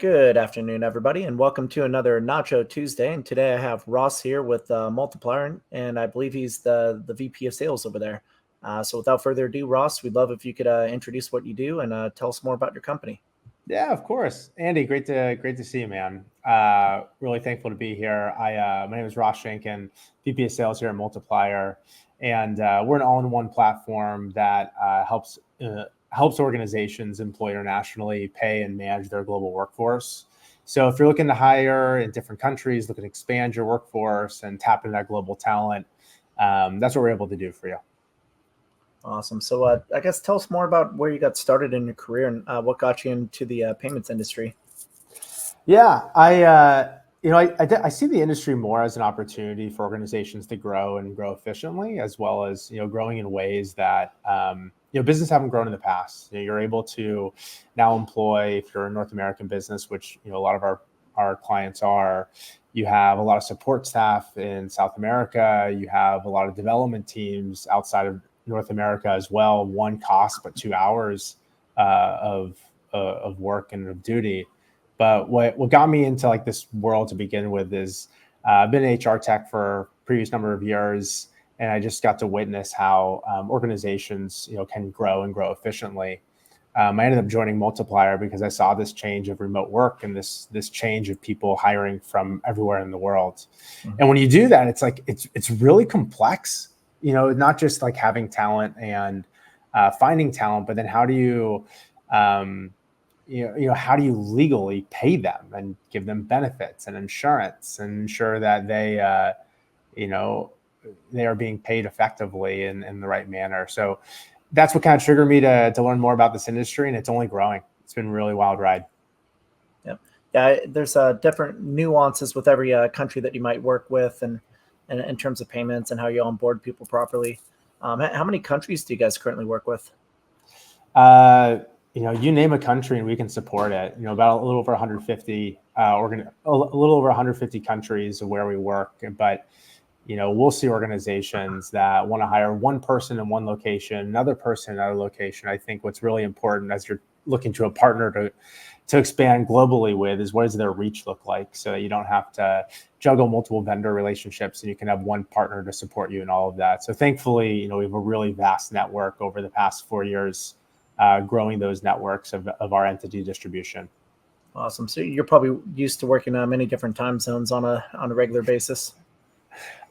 Good afternoon, everybody, and welcome to another Nacho Tuesday. And today I have Ross here with Multiplier, and I believe he's the VP of Sales over there. So without further ado, Ross, we'd love if you could introduce what you do and tell us more about your company. Yeah, of course. Andy, great to see you, man. Really thankful to be here. My name is Ross Shanken, VP of Sales here at Multiplier, and we're an all-in-one platform that helps organizations employ internationally, pay and manage their global workforce. So if you're looking to hire in different countries, looking to expand your workforce and tap into that global talent, that's what we're able to do for you. Awesome. So I guess tell us more about where you got started in your career and what got you into the payments industry. Yeah, I see the industry more as an opportunity for organizations to grow and grow efficiently, as well as growing in ways that business haven't grown in the past. You're able to now employ, if you're a North American business, which a lot of our clients are, you have a lot of support staff in South America. You have a lot of development teams outside of North America as well. One cost, but 2 hours of work and of duty. But what got me into like this world to begin with is I've been in HR tech for a previous number of years, and I just got to witness how organizations can grow and grow efficiently. I ended up joining Multiplier because I saw this change of remote work and this change of people hiring from everywhere in the world. Mm-hmm. And when you do that, it's really complex. Not just like having talent and finding talent, but then how do you how do you legally pay them and give them benefits and insurance and ensure that they are being paid effectively in the right manner. So that's what kind of triggered me to learn more about this industry, and it's only growing. It's been a really wild ride. Yep. Yeah, there's different nuances with every country that you might work with, and in terms of payments and how you onboard people properly. How many countries do you guys currently work with? You name a country and we can support it. About a little over 150 a little over 150 countries where we work. But we'll see organizations that want to hire one person in one location, another person in another location. I think what's really important as you're looking to a partner to expand globally with is what does their reach look like, so that you don't have to juggle multiple vendor relationships and you can have one partner to support you in all of that. So thankfully, we have a really vast network over the past 4 years, growing those networks of our entity distribution. Awesome. So you're probably used to working on many different time zones on a regular basis.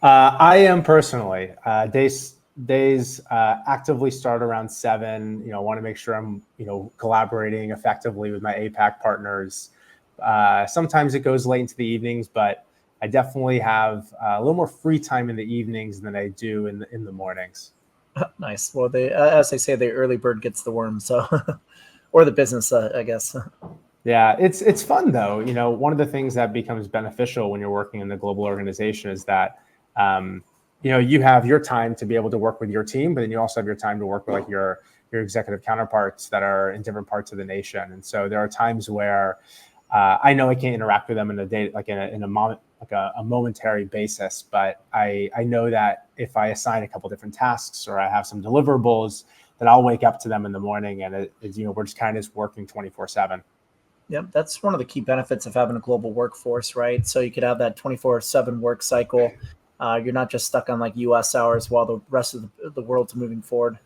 I am personally. Days actively start around 7. I want to make sure I'm collaborating effectively with my APAC partners. Sometimes it goes late into the evenings, but I definitely have a little more free time in the evenings than I do in the mornings. Nice. Well, as they say, the early bird gets the worm. So, or the business, I guess. Yeah, it's fun though. One of the things that becomes beneficial when you're working in the global organization is that you have your time to be able to work with your team, but then you also have your time to work with like your executive counterparts that are in different parts of the nation. And so there are times where I know I can't interact with them in a day, like in a moment, like a momentary basis, but I know that if I assign a couple different tasks or I have some deliverables, that I'll wake up to them in the morning, and we're just kind of working 24/7. Yep, that's one of the key benefits of having a global workforce, right? So you could have that 24/7 work cycle. You're not just stuck on like US hours while the rest of the world's moving forward.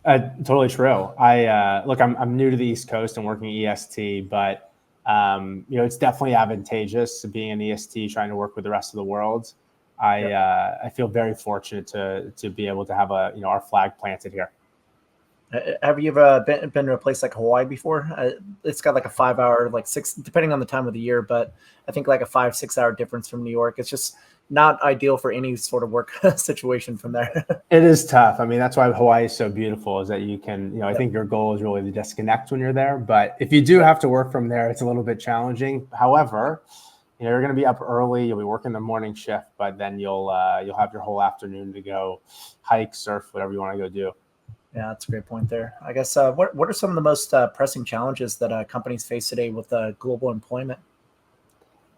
Totally true. I'm new to the East Coast and working EST, but it's definitely advantageous being an EST trying to work with the rest of the world. I feel very fortunate to be able to have our flag planted here. Have you ever been to a place like Hawaii before? It's got like a 5 hour, like 6, depending on the time of the year, but I think like a 5-6 hour difference from New York. It's just not ideal for any sort of work situation from there. It is tough. I mean, that's why Hawaii is so beautiful, is that you can, I think your goal is really to disconnect when you're there. But if you do have to work from there, it's a little bit challenging. However, you're going to be up early. You'll be working the morning shift, but then you'll have your whole afternoon to go hike, surf, whatever you want to go do. Yeah, that's a great point there. I guess what are some of the most pressing challenges that companies face today with global employment?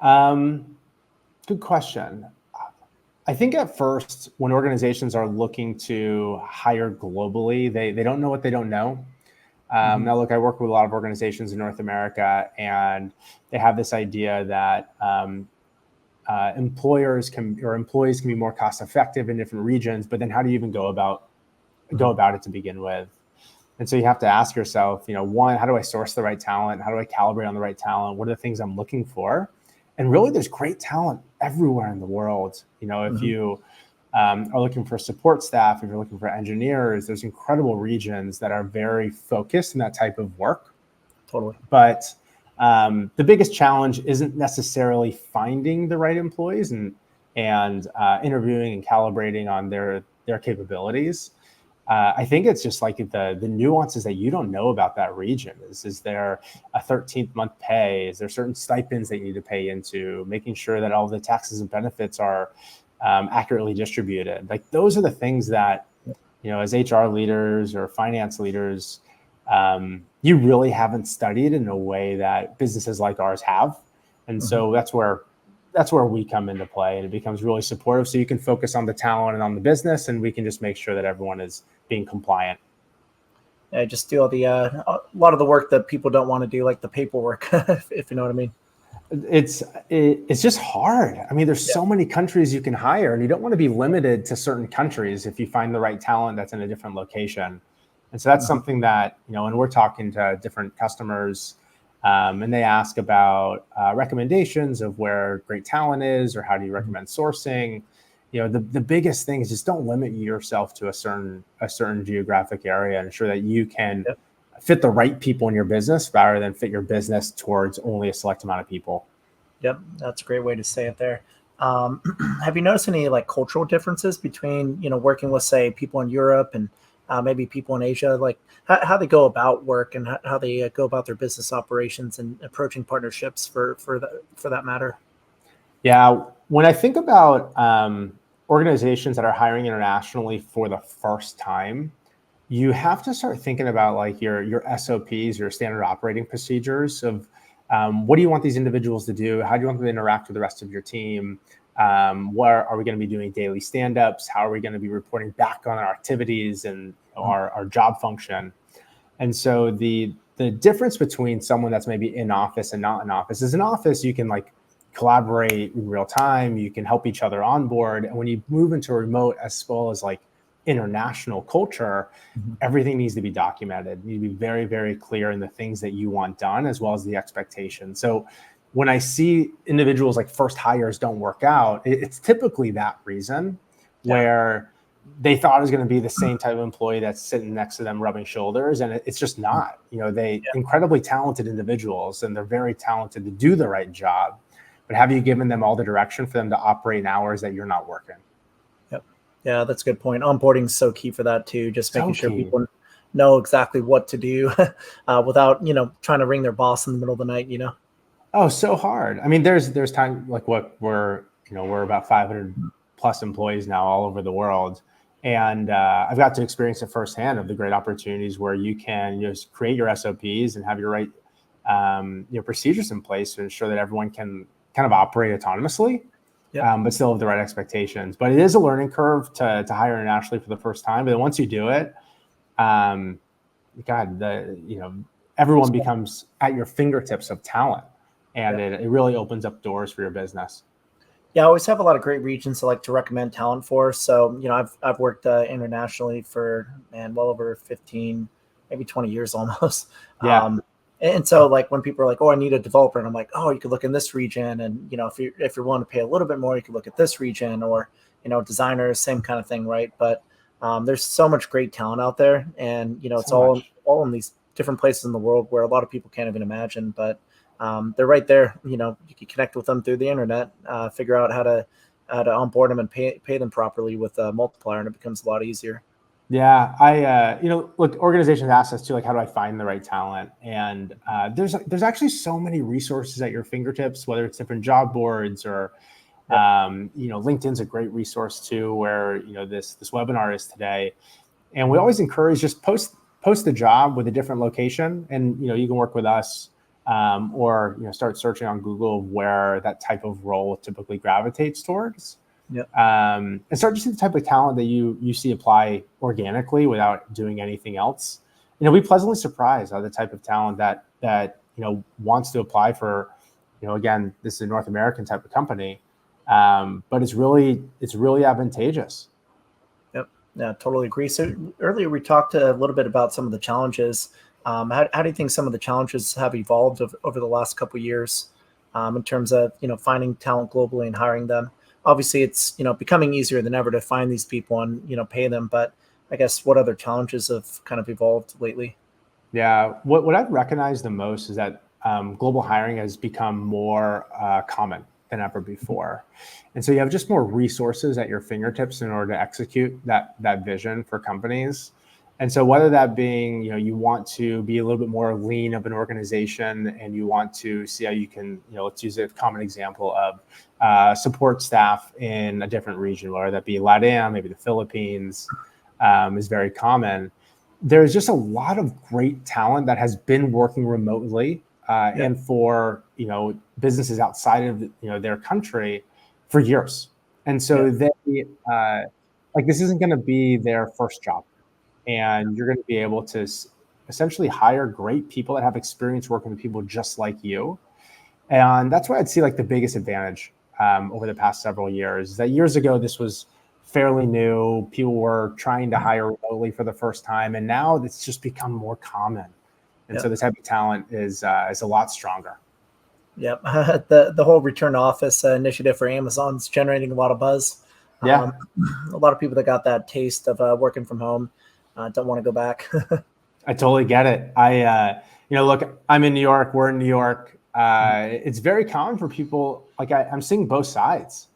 Good question. I think at first, when organizations are looking to hire globally, they don't know what they don't know. Now, look, I work with a lot of organizations in North America, and they have this idea that employees can be more cost effective in different regions, but then how do you even go about it to begin with? And so you have to ask yourself, one, how do I source the right talent? How do I calibrate on the right talent? What are the things I'm looking for? And really, there's great talent everywhere in the world. If you are looking for support staff, if you're looking for engineers, there's incredible regions that are very focused in that type of work. Totally. But the biggest challenge isn't necessarily finding the right employees and interviewing and calibrating on their capabilities. I think it's just like the nuances that you don't know about that region. Is there a 13th month pay? Is there certain stipends that you need to pay into? Making sure that all the taxes and benefits are accurately distributed. Like those are the things that, as HR leaders or finance leaders, you really haven't studied in a way that businesses like ours have. And so that's where we come into play, and it becomes really supportive. So you can focus on the talent and on the business, and we can just make sure that everyone is being compliant. Yeah, just do all the a lot of the work that people don't want to do, like the paperwork, if you know what I mean. It's just hard. I mean, there's so many countries you can hire, and you don't want to be limited to certain countries if you find the right talent that's in a different location. And so that's something that, when we're talking to different customers, and they ask about recommendations of where great talent is, or how do you recommend sourcing? The biggest thing is just don't limit yourself to a certain geographic area, and ensure that you can fit the right people in your business rather than fit your business towards only a select amount of people. Yep, that's a great way to say it there. Have you noticed any like cultural differences between working with, say, people in Europe and maybe people in Asia, like how they go about work and how they go about their business operations and approaching partnerships for that matter? Yeah, when I think about organizations that are hiring internationally for the first time, you have to start thinking about like your SOPs, your standard operating procedures of what do you want these individuals to do? How do you want them to interact with the rest of your team? Where are we going to be doing daily stand-ups? How are we going to be reporting back on our activities and our job function? And so the difference between someone that's maybe in office and not in office is in office, you can like collaborate in real time. You can help each other on board. And when you move into a remote as well as like international culture, everything needs to be documented. You need to be very, very clear in the things that you want done, as well as the expectations. So when I see individuals like first hires don't work out, it's typically that reason where they thought it was going to be the same type of employee that's sitting next to them rubbing shoulders. And it's just not. They incredibly talented individuals, and they're very talented to do the right job. But have you given them all the direction for them to operate in hours that you're not working? Yeah, that's a good point. Onboarding is so key for that too. Just making sure people know exactly what to do without, trying to ring their boss in the middle of the night, Oh, so hard. I mean, there's time like what we're about 500 plus employees now all over the world. And I've got to experience it firsthand of the great opportunities where you can just create your SOPs and have your right procedures in place to ensure that everyone can kind of operate autonomously. But still have the right expectations. But it is a learning curve to hire internationally for the first time. But then once you do it, everyone becomes at your fingertips of talent, and it really opens up doors for your business. Yeah, I always have a lot of great regions I like to recommend talent for. So I've worked internationally for well over 15, maybe 20 years almost. And so like when people are like, oh, I need a developer, and I'm like, oh, you could look in this region. And, if you're willing to pay a little bit more, you could look at this region, or, designers, same kind of thing. Right. But there's so much great talent out there, and, it's all in these different places in the world where a lot of people can't even imagine, but they're right there. You can connect with them through the internet, figure out how to onboard them and pay them properly with a Multiplier, and it becomes a lot easier. Yeah, I look, organizations ask us too, like, how do I find the right talent? And there's actually so many resources at your fingertips, whether it's different job boards or LinkedIn's a great resource too, where this webinar is today. And we always encourage just post the job with a different location, and you can work with us or start searching on Google where that type of role typically gravitates towards. And start to see the type of talent that you see apply organically without doing anything else. we pleasantly surprised the type of talent that wants to apply for, again, this is a North American type of company, but it's really advantageous. Yep. Yeah, totally agree. So earlier we talked a little bit about some of the challenges. How do you think some of the challenges have evolved over the last couple of years in terms of finding talent globally and hiring them? Obviously, it's becoming easier than ever to find these people and pay them. But I guess what other challenges have kind of evolved lately? Yeah, what I've recognized the most is that global hiring has become more common than ever before, and so you have just more resources at your fingertips in order to execute that vision for companies. And so whether that being you want to be a little bit more lean of an organization, and you want to see how you can let's use a common example of support staff in a different region, whether that be LATAM, maybe the Philippines, is very common. There's just a lot of great talent that has been working remotely and for businesses outside of their country for years, and so they like this isn't going to be their first job, and you're going to be able to essentially hire great people that have experience working with people just like you. And that's why I'd see like the biggest advantage over the past several years is that years ago this was fairly new. People were trying to hire remotely for the first time, and now it's just become more common. And so this type of talent is a lot stronger. Yep. The whole return to office initiative for Amazon's generating a lot of buzz. Yeah. A lot of people that got that taste of working from home don't want to go back. I totally get it. Look, I'm in New York. We're in New York. It's very common for people. Like I'm seeing both sides.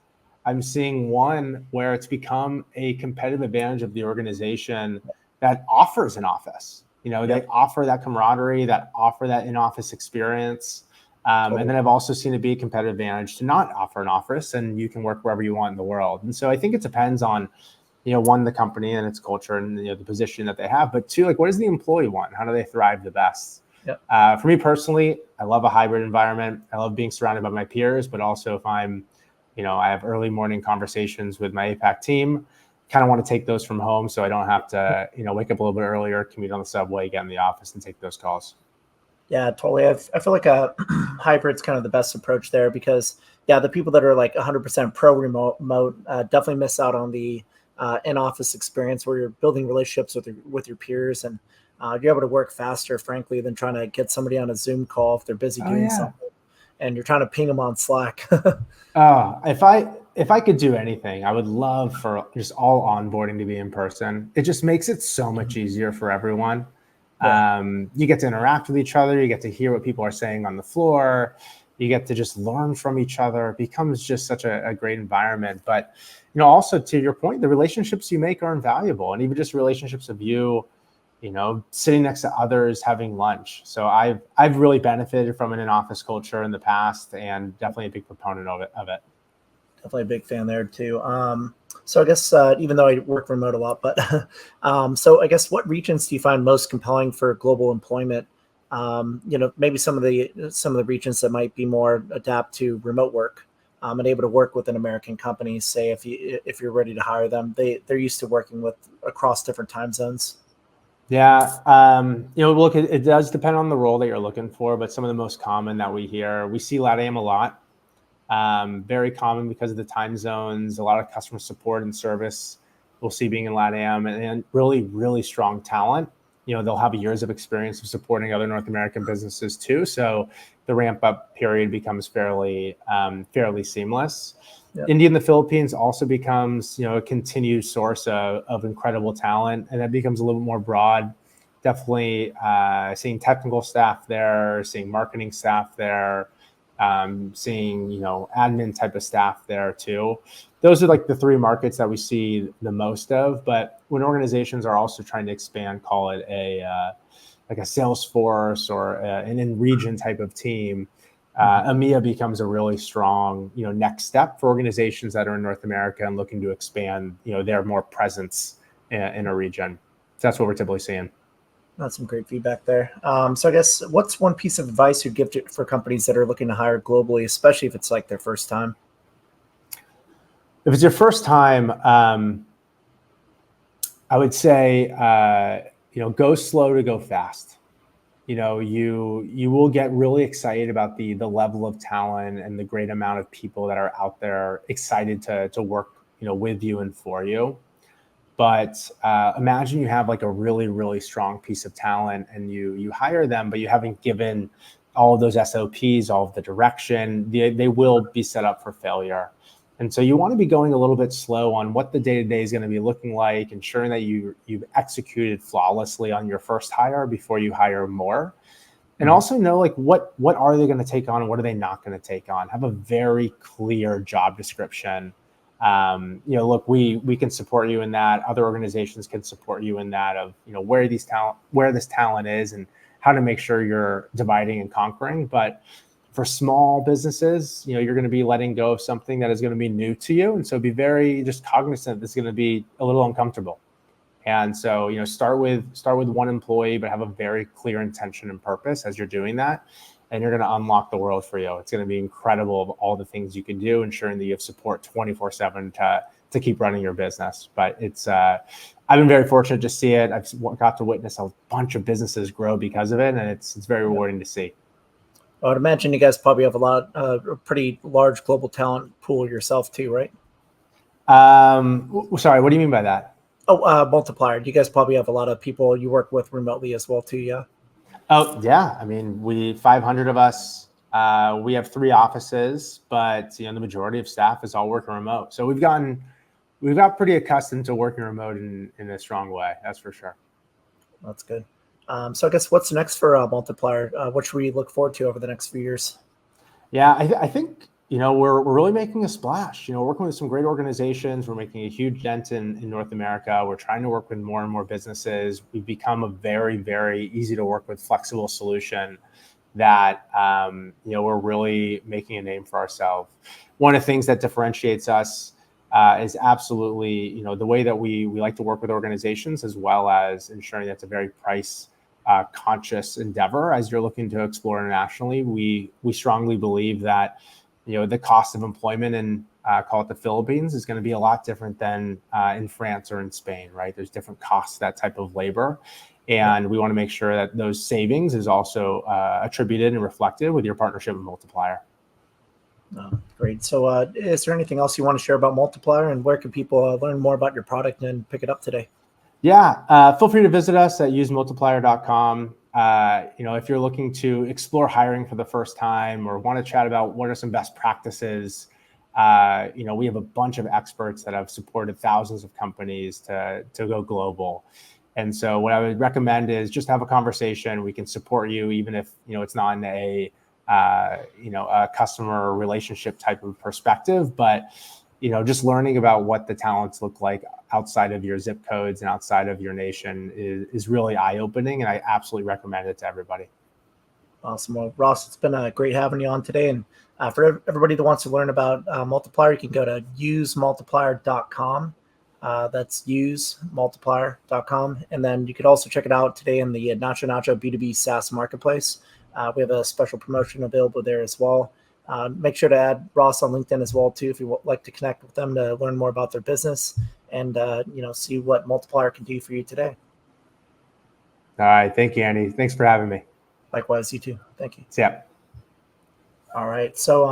I'm seeing one where it's become a competitive advantage of the organization that offers an office. They offer that camaraderie, that offer that in-office experience. Totally. And then I've also seen it be a competitive advantage to not offer an office, and you can work wherever you want in the world. And so I think it depends on, one, the company and its culture and the position that they have, but two, like what does the employee want? How do they thrive the best? Yep. For me personally, I love a hybrid environment. I love being surrounded by my peers, but also if I'm, I have early morning conversations with my APAC team, kind of want to take those from home so I don't have to, wake up a little bit earlier, commute on the subway, get in the office and take those calls. Yeah, totally. I feel like a hybrid's kind of the best approach there because, the people that are like 100% pro remote definitely miss out on the in-office experience where you're building relationships with your peers, and you're able to work faster, frankly, than trying to get somebody on a Zoom call if they're busy doing something, and you're trying to ping them on Slack. If I could do anything, I would love for just all onboarding to be in person. It just makes it so much easier for everyone. Yeah. You get to interact with each other. You get to hear what people are saying on the floor. You get to just learn from each other. It becomes just such a great environment. But, also to your point, the relationships you make are invaluable. And even just relationships of you, sitting next to others, having lunch. So I've really benefited from an in-office culture in the past, and definitely a big proponent of it. Definitely a big fan there too. So I guess even though I work remote a lot, but so I guess what regions do you find most compelling for global employment? Maybe some of the regions that might be more adapt to remote work and able to work with an American company. Say if you're ready to hire them, they're used to working with across different time zones. Yeah, look, it does depend on the role that you're looking for, but some of the most common that we see LATAM a lot. Very common because of the time zones, a lot of customer support and service we'll see being in LATAM, and really, really strong talent. They'll have years of experience of supporting other North American businesses too. So the ramp up period becomes fairly seamless. Yep. India and the Philippines also becomes, a continued source of incredible talent, and that becomes a little bit more broad. Definitely seeing technical staff there, seeing marketing staff there, seeing admin type of staff there too. Those are like the three markets that we see the most of. But when organizations are also trying to expand, call it like a Salesforce or an in-region type of team, EMEA becomes a really strong next step for organizations that are in North America and looking to expand their more presence in a region. So that's what we're typically seeing. That's some great feedback there. So I guess what's one piece of advice you'd give for companies that are looking to hire globally, especially if it's like their first time? If it's your first time, I would say, go slow to go fast. You will get really excited about the level of talent and the great amount of people that are out there excited to work, with you and for you. But imagine you have like a really, really strong piece of talent and you hire them, but you haven't given all of those SOPs, all of the direction. They will be set up for failure. And so you want to be going a little bit slow on what the day-to-day is going to be looking like, ensuring that you've executed flawlessly on your first hire before you hire more. And also know like what are they going to take on and what are they not going to take on. Have a very clear job description. Look, we can support you in that. Other organizations can support you in that of, where this talent is and how to make sure you're dividing and conquering. But for small businesses, you're going to be letting go of something that is going to be new to you. And so be very just cognizant that's going to be a little uncomfortable. And so, start with one employee, but have a very clear intention and purpose as you're doing that. And you're going to unlock the world for you. It's going to be incredible of all the things you can do, ensuring that you have support 24/7 to keep running your business. But it's, I've been very fortunate to see it. I've got to witness a bunch of businesses grow because of it. And it's very rewarding to see. I would imagine you guys probably have a pretty large global talent pool yourself too, right? Sorry, what do you mean by that? Multiplier. You guys probably have a lot of people you work with remotely as well too, yeah? Oh, yeah. I mean, 500 of us, we have 3 offices, but, the majority of staff is all working remote. So we've got pretty accustomed to working remote in a strong way. That's for sure. That's good. So I guess what's next for Multiplier? What should we look forward to over the next few years? Yeah, I think, we're really making a splash. Working with some great organizations. We're making a huge dent in North America. We're trying to work with more and more businesses. We've become a very, very easy to work with, flexible solution that, we're really making a name for ourselves. One of the things that differentiates us is absolutely, the way that we like to work with organizations, as well as ensuring that's a very price conscious endeavor as you're looking to explore internationally. We strongly believe that the cost of employment in call it the Philippines is going to be a lot different than in France or in Spain, right? There's different costs to that type of labor, and we want to make sure that those savings is also attributed and reflected with your partnership with Multiplier. Great. So is there anything else you want to share about Multiplier, and where can people learn more about your product and pick it up today? Yeah, feel free to visit us at usemultiplier.com. If you're looking to explore hiring for the first time or want to chat about what are some best practices, we have a bunch of experts that have supported thousands of companies to go global. And so what I would recommend is just have a conversation. We can support you, even if, it's not in a customer relationship type of perspective, but just learning about what the talents look like outside of your zip codes and outside of your nation is really eye-opening, and I absolutely recommend it to everybody. Awesome. Well, Ross, it's been great having you on today. And for everybody that wants to learn about Multiplier, you can go to usemultiplier.com. That's usemultiplier.com. And then you could also check it out today in the NachoNacho B2B SaaS marketplace. We have a special promotion available there as well. Make sure to add Ross on LinkedIn as well, too, if you would like to connect with them to learn more about their business and, see what Multiplier can do for you today. All right. Thank you, Andy. Thanks for having me. Likewise, you too. Thank you. See ya. All right. So